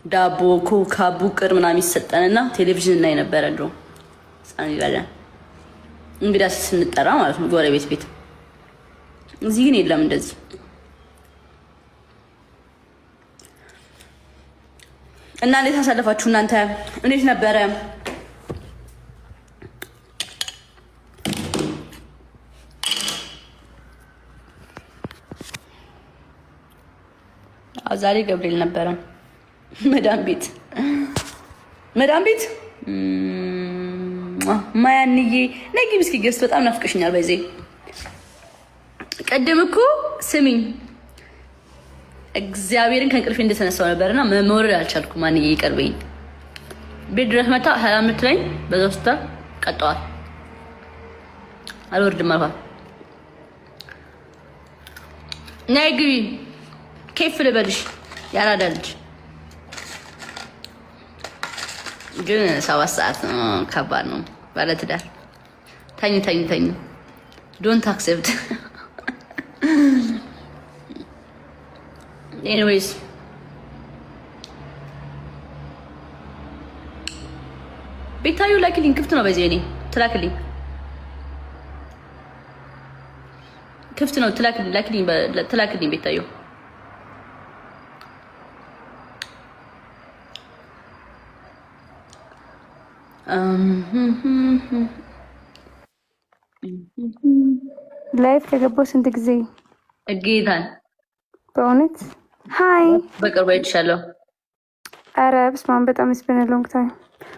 ዳቦ ኮካ ቡቅር ምናምን ይሰጠንና ቴሌቪዥን እናይ ነበረ ድሮ ሳን ይላል እንግዳ ስንጠራ ማለት ነው ጎረቤት ቤት። እዚህ ግን የለም እንደዚህ። እና እንዴት አሳለፋችሁ እናንተ? እንዴት ነበረ? ዛሬ ገብርኤል ነበረ መዳም ቤት ማያንዬ ነጊ ምስኪ ገስት በጣም ናፍቀሽኛል። በዚህ ቀደም እኮ ስሚኝ እግዚአብሔርን ከእንቅልፌ እንደተነሳው ነበርና መሞረድ አልቻልኩም። ማንዬ ይቀርበኝ ቤት ድረስ መጣ ሰላም ምትለኝ በዛው ስታ ቀጠዋል አልወርድም አልኳት። ነይ ግቢ ከፍ ልበልሽ ያራዳ ልጅ ግን 7 ሰዓት ነው ከባድ ነው። ባለትዳር ተኝ ዶንት አክሰፕት ኤኒዌይስ ቤታዩ ላኪልኝ ክፍት ነው። በዚህ እኔ ትላክልኝ ክፍት ነው። ትላክልኝ ቤታዩ ላይፍ ከገባው ስንት ጊዜ እጌታን በእውነት ሃይ በቅርቡ አይቻለሁ። አረ በስመ አብ በጣም ስፔን ሎንግ ታይም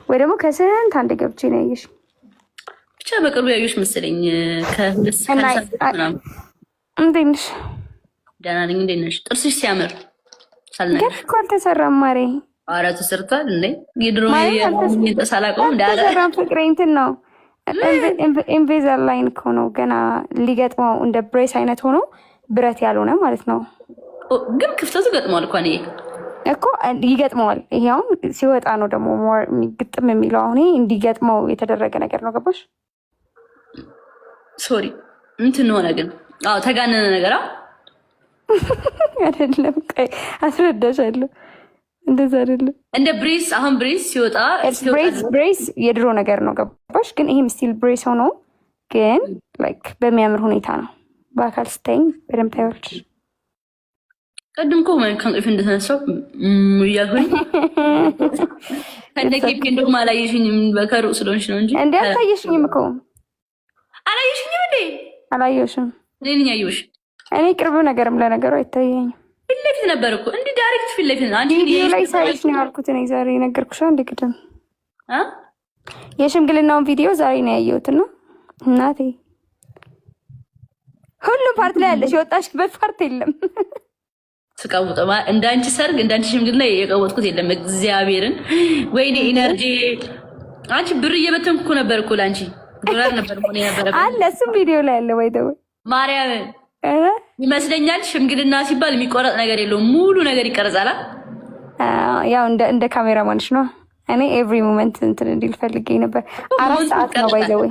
ወይ ደግሞ ከስንት አንድ ገብቼ ነው ያየሽ። ብቻ በቅርቡ ያዩሽ መሰለኝ ከሁለት ሰዓት ምናምን። እንዴት ነሽ? ደህና ነኝ። እንዴት ነሽ? ጥርስሽ ሲያምር ሳልነግርሽ ገፍ እኮ አልተሰራም ማሬ። ኧረ ተሰርቷል እንዴ? የድሮ ተሳላቀው ተሰራም ፍቅሬ እንትን ነው ኢንቬዘር ላይን እኮ ነው ገና ሊገጥመው እንደ ብሬስ አይነት ሆኖ ብረት ያልሆነ ማለት ነው። ግን ክፍተቱ ገጥመዋል እኮ ይገጥመዋል። ይሄው ሲወጣ ነው ደግሞ ሞር ግጥም የሚለው። አሁን እንዲገጥመው የተደረገ ነገር ነው። ገባሽ? ሶሪ እንትን ሆነ ግን ተጋነነ ነገር አይደለም። ቆይ አስረዳሻለሁ። እንደዛ አይደለም። እንደ ብሬስ አሁን ብሬስ ሲወጣ ብሬስ የድሮ ነገር ነው። ገባሽ? ግን ይሄም ስቲል ብሬስ ሆኖ ግን ላይክ በሚያምር ሁኔታ ነው። በአካል ስታይኝ በደምብ ታይዋለሽ። ቀድም እኮ ከእንቅልፌ እንደተነሳው እያልኩኝ ከነኬፕ እንደውም አላየሽኝም። በከሩቅ ስለሆንሽ ነው እንጂ እንዴ አልታየሽኝም እኮ። አላየሽኝም እንዴ? አላየሽም። እኔ ነኝ ያየሁሽ። እኔ ቅርብ ነገርም ለነገሩ አይታየኝም። ፊት ለፊት ነበር እኮ እንዲህ ዳይሬክት ፊት ለፊት። አንቺ ቪዲዮ ላይ ሳይሽ ነው ያልኩት። እኔ ዛሬ ነገርኩሽ አንድ ቅድም የሽምግልናውን ቪዲዮ ዛሬ ነው ያየሁትና እናቴ ሁሉም ፓርት ላይ ያለሽ የወጣሽበት ፓርት የለም። ስቃውጠማ እንዳንቺ ሰርግ እንዳንቺ ሽምግልና የቀወጥኩት የለም። እግዚአብሔርን ወይኔ ኢነርጂ አንቺ ብር እየበተንኩ እኮ ነበር እኮ ላንቺ ዶላር ነበር ሆነ ነበር አለ እሱም ቪዲዮ ላይ አለ ወይ ደው ማርያም ይመስለኛል። ሽምግልና ሲባል የሚቆረጥ ነገር የለውም፣ ሙሉ ነገር ይቀርጻል። ያው እንደ ካሜራማንሽ ነው። እኔ ኤቭሪ ሞመንት እንትን እንዲል ፈልጌ ነበር። 4 ሰዓት ነው ባይ ዘ ወይ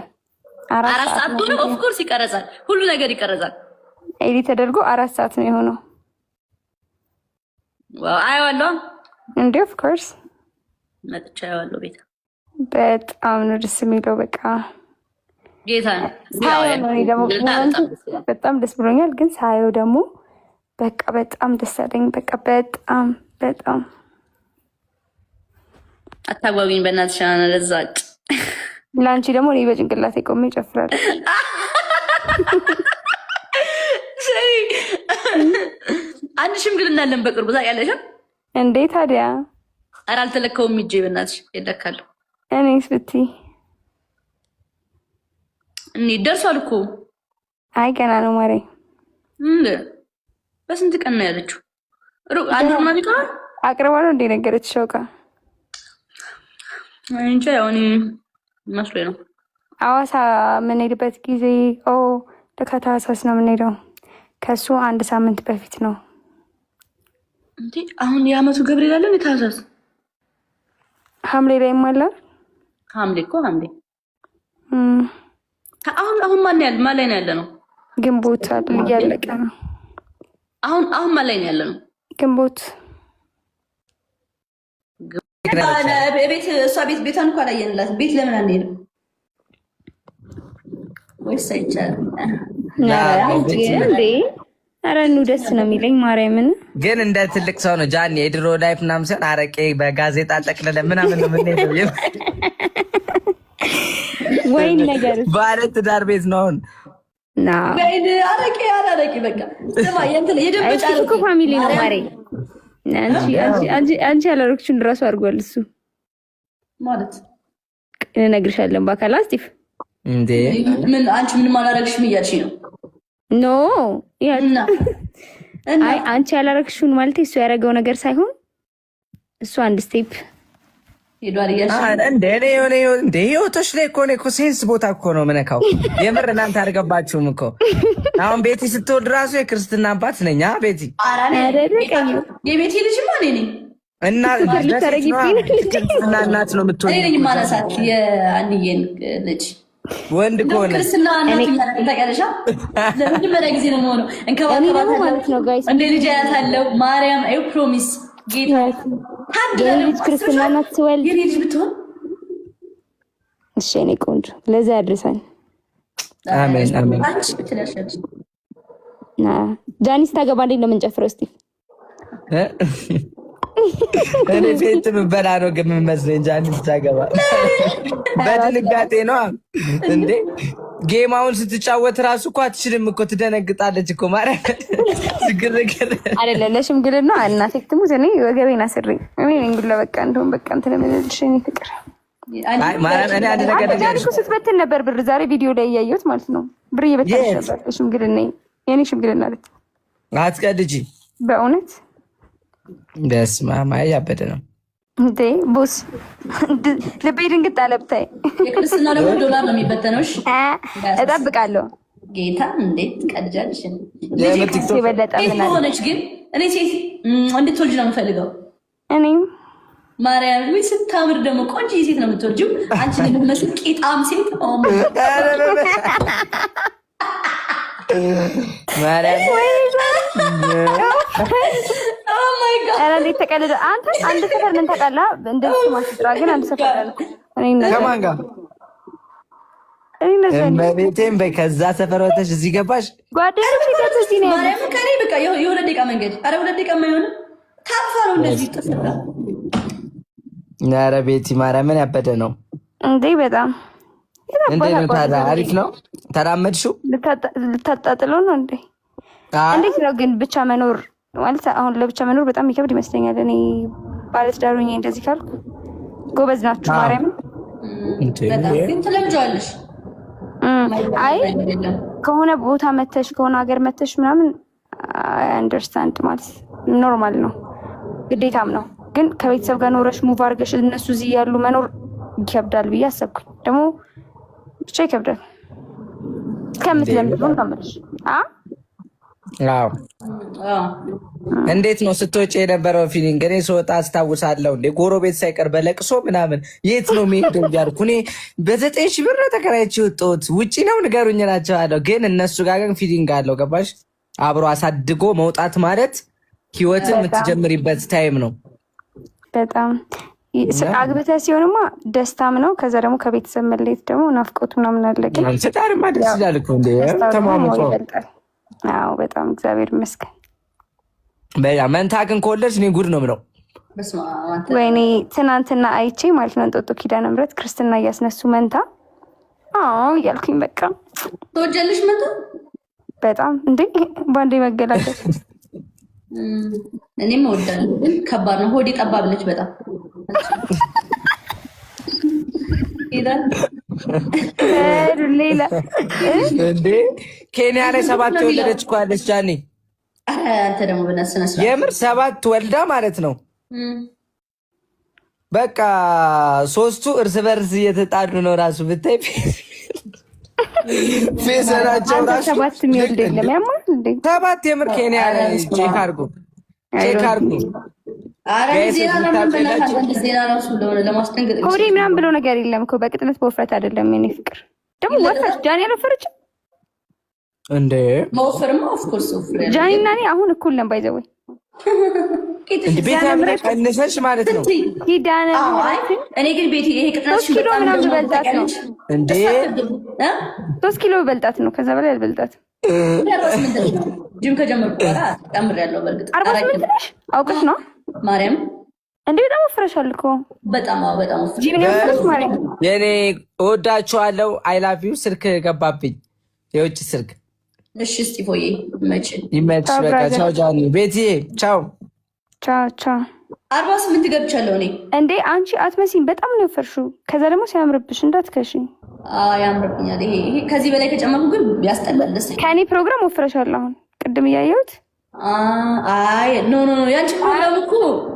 4 ሰዓት ነው። ኦፍ ኮርስ ይቀርጻል፣ ሁሉ ነገር ይቀርጻል። ኤዲት ተደርጎ 4 ሰዓት ነው የሆነው። ዋው አየዋለሁ እንዴ ኦፍ ኮርስ መጥቻ አየዋለሁ። ቤት በጣም ነው ደስ የሚለው። በቃ ጌታ በጣም ደስ ብሎኛል። ግን ሳየው ደግሞ በቃ በጣም ደስ አለኝ። በቃ በጣም አታጓጉኝ በእናትሽ ለዛጭ ለአንቺ ደግሞ እኔ በጭንቅላቴ ቆሜ እጨፍራለሁ። አንድ ሽምግልና አለን በቅርቡ ታውቂያለሽ እንዴ? ታዲያ ኧረ አልተለካውም ሂጅ በእናትሽ ይለካለሁ። እኔስ ብትይ እኔ ደርሷል እኮ። አይ ገና ነው ማሬ። በስንት ቀን ነው ያለችው? አንድ ነው ማለት ነው። አቅርባ ነው እንደ ነገረችሽ አውቃ እንጂ ያው እኔ መስሎኝ ነው። አዋሳ የምንሄድበት ጊዜ ለከታሳስ ነው የምንሄደው። ከሱ 1 ሳምንት በፊት ነው እንዴ? አሁን የአመቱ ገብርኤል አለን የታሳስ ሐምሌ ላይ ማለት ሐምሌ እኮ ሐምሌ አሁን ማን ላይ ነው ያለ ነው? ግንቦት አይደል? እያለቀ ነው። አሁን ማን ላይ ነው ያለ ነው? ግንቦት ቤት እሷ ቤቷን እንኳን አላየንላት። ቤት ለምን አንሄድም? ወይስ አይቻልም? ኧረ ኑ ደስ ነው የሚለኝ ማርያምን። ግን እንደ ትልቅ ሰው ነው ጃኒ። የድሮ ላይፍ ምናምን ሲሆን አረቄ በጋዜጣ ጠቅልለ ምናምን ነው የምንሄደው። ወይን ነገር ባለ ትዳር ቤት ነው አሁን። አረቄ በቃ ስማ የደንበጫ እኮ ፋሚሊ ነው ማሬ። አንቺ ያላረግሽውን እራሱ አድርጓል እሱ ማለት እነግርሻለን በአካል ስቲፍ እንዴ ምን አንቺ ምንም አላረግሽም እያልሽ ነው? ኖ አይ አንቺ ያላረግሽውን ማለት እሱ ያደረገው ነገር ሳይሆን እሱ አንድ ስቴፕ ሄዷል እያልሽ እንደ ህይወቶች ላይ እኮ ሴንስ ቦታ እኮ ነው የምነካው። የምር እናንተ አድርገባችሁም እኮ አሁን ቤቲ ስትወልድ ራሱ የክርስትና አባት ነኝ። ቤቲ የቤቲ ልጅማ እኔ ነኝ እና ክርስትና እናት ነው የምትወልድ። እኔ ነኝ ማለሳት የአንዬን ልጅ ወንድ ከሆነ ክርስትና እናት ታውቂያለሽ? ለመጀመሪያ ጊዜ ነው የምሆነው። እንከባከባታለሁ እንደ ልጅ አያታለሁ። ማርያም አይ ፕሮሚስ ጌታ ልጅ ክርስትና እናት ትወልድ የኔ ልጅ ብትሆን እሺ እኔ ቆንጆ ለዛ ያድርሰን። አሜን አሜን። ጃኒስ ታገባ እንዴት ነው የምንጨፍረው? እስቲ እኔ ቤት ምበላ ነው ግን የምመስለኝ ጃኒስ ታገባ በድንጋጤ ነው እንዴ። ጌማውን ስትጫወት ራሱ እኮ አትችልም እኮ ትደነግጣለች እኮ ማለት ግርግር አይደለ። ለሽምግልና እናቴ ትሙት እኔ ወገቤን አስሬ እኔ እንግዲህ በቃ እንደውም በቃ እንትን ምንልሽ እኔ ፍቅር አይ ማለት እኔ አንድ ነገር ልጅ ስትበትን ነበር ብር ዛሬ ቪዲዮ ላይ እያየሁት ማለት ነው። ብር እየበተንሽ ነበር ሽምግልና የኔ ሽምግልና ልጅ አትቀልጂ በእውነት በስመ አብ ያበደ ነው እንዴ ቦስ ልቤ ድንግጥ አለ ብታይ። የክርስትና ደግሞ $1 ነው የሚበተነው። እሺ እጠብቃለሁ። ጌታ እንዴት ቀልጃለሽ? ልጅ የበለጠ ምን ሆነች ግን እኔ ሴት እንድትወልጅ ነው የምፈልገው። እኔም ማርያም ወይ ስታምር ደግሞ ቆንጆ ሴት ነው የምትወልጂው። አንቺ ግን የምትመስል ቄጣም ሴት ማርያም ኧረ እንዴት ተቀልደ አንተ። አንድ ሰፈር ምን ታውቃለህ? እንደዚህ ማስጥራ ግን አንድ ሰፈር አልኩ እኔ እና ከማን ጋር እመቤቴን በከዛ ሰፈር ወተሽ እዚህ ገባሽ? ጓደኞቼ ጋር እዚህ ነው ማርያም ከኔ በቃ የሁለት ደቂቃ መንገድ። ኧረ 2 ደቂቃ የማይሆን ታርፋ ነው እንደዚህ ተሰራ። ኧረ ቤቲ ማርያምን ያበደ ነው እንዴ በጣም እንዴ ነው ታዲያ? አሪፍ ነው ተራመድሽው? ልታጣጥለው ነው እንዴ? እንዴት ነው ግን ብቻ መኖር ማለት አሁን ለብቻ መኖር በጣም የሚከብድ ይመስለኛል። እኔ ባለትዳር ሆኜ እንደዚህ ካልኩ ጎበዝ ናችሁ ማርያምን በጣም ግን ትለምጃለሽ። አይ ከሆነ ቦታ መተሽ ከሆነ ሀገር መተሽ ምናምን አንደርስታንድ ማለት ኖርማል ነው ግዴታም ነው። ግን ከቤተሰብ ጋር ኖረሽ ሙቭ አድርገሽ እነሱ እዚህ ያሉ መኖር ይከብዳል ብዬ አሰብኩኝ። ደግሞ ብቻ ይከብዳል ከምትለምዱ ነው የምልሽ። አዎ እንዴት ነው ስትወጪ የነበረው ፊሊንግ? እኔ ስወጣ አስታውሳለሁ እንዴ ጎረቤት ሳይቀር በለቅሶ ምናምን የት ነው የሚሄደው እያልኩ እኔ በ9,000 ብር ተከራይቼ ወጣሁት ውጪ ነው ንገሩኝ እላቸዋለሁ። ግን እነሱ ጋር ግን ፊሊንግ አለው ገባሽ? አብሮ አሳድጎ መውጣት ማለት ህይወትን የምትጀምሪበት ታይም ነው። በጣም አግብተህ ሲሆንማ ደስታም ነው። ከዛ ደግሞ ከቤተሰብ መለየት ደግሞ ናፍቆቱ ምናምን አለ። ግን ስታርማ ደስ ይላል እኮ እንዴ ተማምጦ። አዎ በጣም እግዚአብሔር ይመስገን። መንታ ግን ከወለድሽ እኔ ጉድ ነው የምለው። ወይኔ ትናንትና አይቼ ማለት ነው እንጦጦ ኪዳነ ምሕረት ክርስትና እያስነሱ መንታ እያልኩኝ በቃ ተወጀልሽ መንታ በጣም እንዴ ባንዴ መገላገል። እኔም እወዳለሁ ግን ከባድ ነው። ሆዴ ጠባብ ነች በጣም ሌላ እንዴ ኬንያ ላይ 7 የወለደች እኮ አለች ጃኒ። አንተ ደግሞ በነስነስ የምር 7 ወልዳ ማለት ነው። በቃ 3ቱ እርስ በርስ እየተጣሉ ነው ራሱ ብታይ ፌሰናቸው ራሱ 7 የሚወልድ የለም ያማል እንዴ 7 የምር ኬንያ ላይ ቼክ አድርጉ ቼክ አድርጉ። ሆዴ ምናምን ብሎ ነገር የለም እኮ በቅጥነት በውፍረት አይደለም የኔ ፍቅር። ደግሞ ወፈረች ጃኒ አልወፈረችም እንዴ? መወፈርማ ኦፍኮርስ ወፍረ ጃኒ እና እኔ አሁን እኩል ነን ባይዘወይ ቀንሰሽ ማለት ነው። ኪዳነ እኔ ግን ቤት ይሄ ቅጥናሽ ኪሎ ምናምን በልጣት ነው እንዴ? 3 ኪሎ በልጣት ነው። ከዛ በላይ አልበልጣትም። ጅም ከጀመርኩ በኋላ ጨምሬያለሁ። በእርግጥ 48 ነሽ አውቀሽ ነው ማርያም። እንዴ በጣም ወፍረሻል እኮ በጣም በጣም የኔ እወዳችኋለሁ። አይ ላቭ ዩ። ስልክ ገባብኝ፣ የውጭ ስልክ። እሺ እስጢፎዬ ይመችሽ። በቃ ቻው ጃኒ፣ ቤትዬ ቻው ቻው። 48 ገብቻለሁ እኔ። እንዴ አንቺ አትመሲም፣ በጣም ነው የወፈርሽው። ከዛ ደግሞ ሲያምርብሽ እንዳትከሺ። ያምርብኛል። ይሄ ከዚህ በላይ ከጨመርኩ ግን ያስጠላል። ከእኔ ፕሮግራም ወፍረሻል። አሁን ቅድም እያየሁት አይ ኖ ያንቺ ፕሮግራም እኮ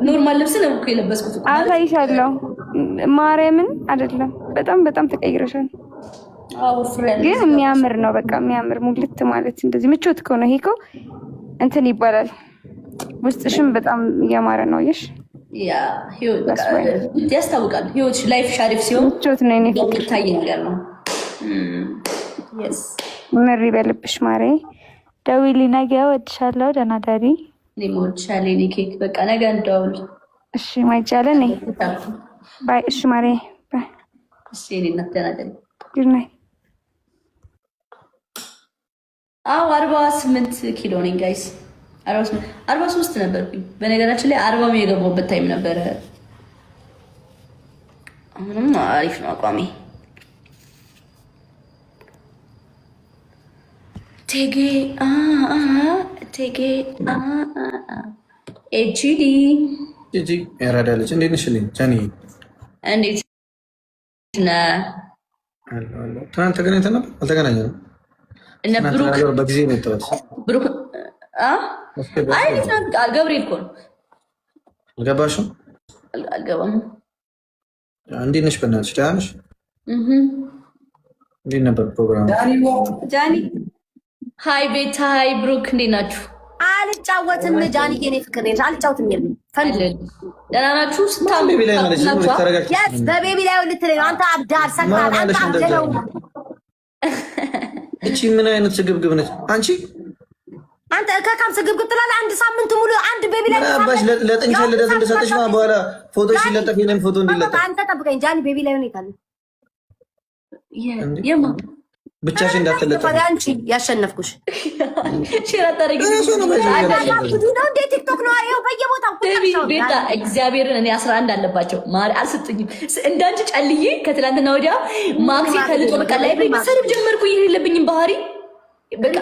ኖርማል ልብስ ነው እኮ የለበስኩት። አሳይሻለሁ። ማርያምን አይደለም፣ በጣም ተቀይረሻል። ግን የሚያምር ነው። በቃ የሚያምር ሙልት ማለት እንደዚህ ምቾት እኮ ነው። ይሄ እኮ እንትን ይባላል። ውስጥሽም በጣም እያማረ ነው። ይሽ ያስታውቃል። ህይወት ላይፍ ሻሪፍ ሲሆን ምቾት ነው። እኔ ታይ ነገር ነው። ምሪ በልብሽ ማሬ። ደውዪልኝ ነገ። እወድሻለሁ። ደህና ደሪ። እኔም እወድሻለሁ የኔ ኬክ። በቃ ነገ እንደውል። እሺ ማይቻለ ነኝ። ባይ። እሺ ማሬ ባይ። እሺ የኔ እናት ደህና ደሪ። ጉድ ናይት። 48 ኪሎ ነኝ ጋይስ። 43 ነበርኩኝ በነገራችን ላይ 40 የገባሁበት ታይም ነበረ። አሁንም አሪፍ ነው አቋሜ። ቴጌ ኤችዲ ያራዳለች። እንዴት ነሽ ጃኒ? እንዴት ነህ? ትናንት ተገናኝተን ነበር። አልተገናኘንም። እነ ብሩክ በጊዜ ነው የጠዋት ብሩክ ገብርኤል እኮ ነው። አልገባሽም? አልገባም። እንዴት ነሽ? በእናትሽ ደህና ነሽ? እንዴት ነበር ፕሮግራም? ጃኒ ሀይ ቤታ፣ ሀይ ብሩክ፣ እንዴት ናችሁ? አልጫወትም ጃኒ፣ የኔ ፍቅር ነሽ። አልጫወትም። ደህና ናችሁ? በቤቢ ላይ ልትለኝ ነው አንተ? አብዳር ሰካል አንተ አብደለው። እቺ ምን አይነት ስግብግብ ነች አንቺ? አንተ ከካም ስግብግብ ትላለህ። አንድ ሳምንት ሙሉ አንድ ቤቢ ላይ አባሽ ለጥንቸ ልደት እንደሰጠሽ በኋላ ፎቶ ሲለጠፍ የኔም ፎቶ እንዲለጠፍ አንተ ጠብቀኝ ጃኒ። ቤቢ ላይ ሁኔታ ነው የማ ብቻሽ እንዳትለጠፍ። አንቺ ያሸነፍኩሽ ሼር አታረጊ ነው እንዴ? ቲክቶክ ነው አይው በየቦታው ቤታ እግዚአብሔርን እኔ 11 አለባቸው ማሪ አልሰጥኝም። እንዳንቺ ጨልዬ ከትላንትና ወዲያ ማክሲ ተልጦ በቃ ላይ ሰልፍ ጀመርኩ። ይሄ የለብኝም ባህሪ በቃ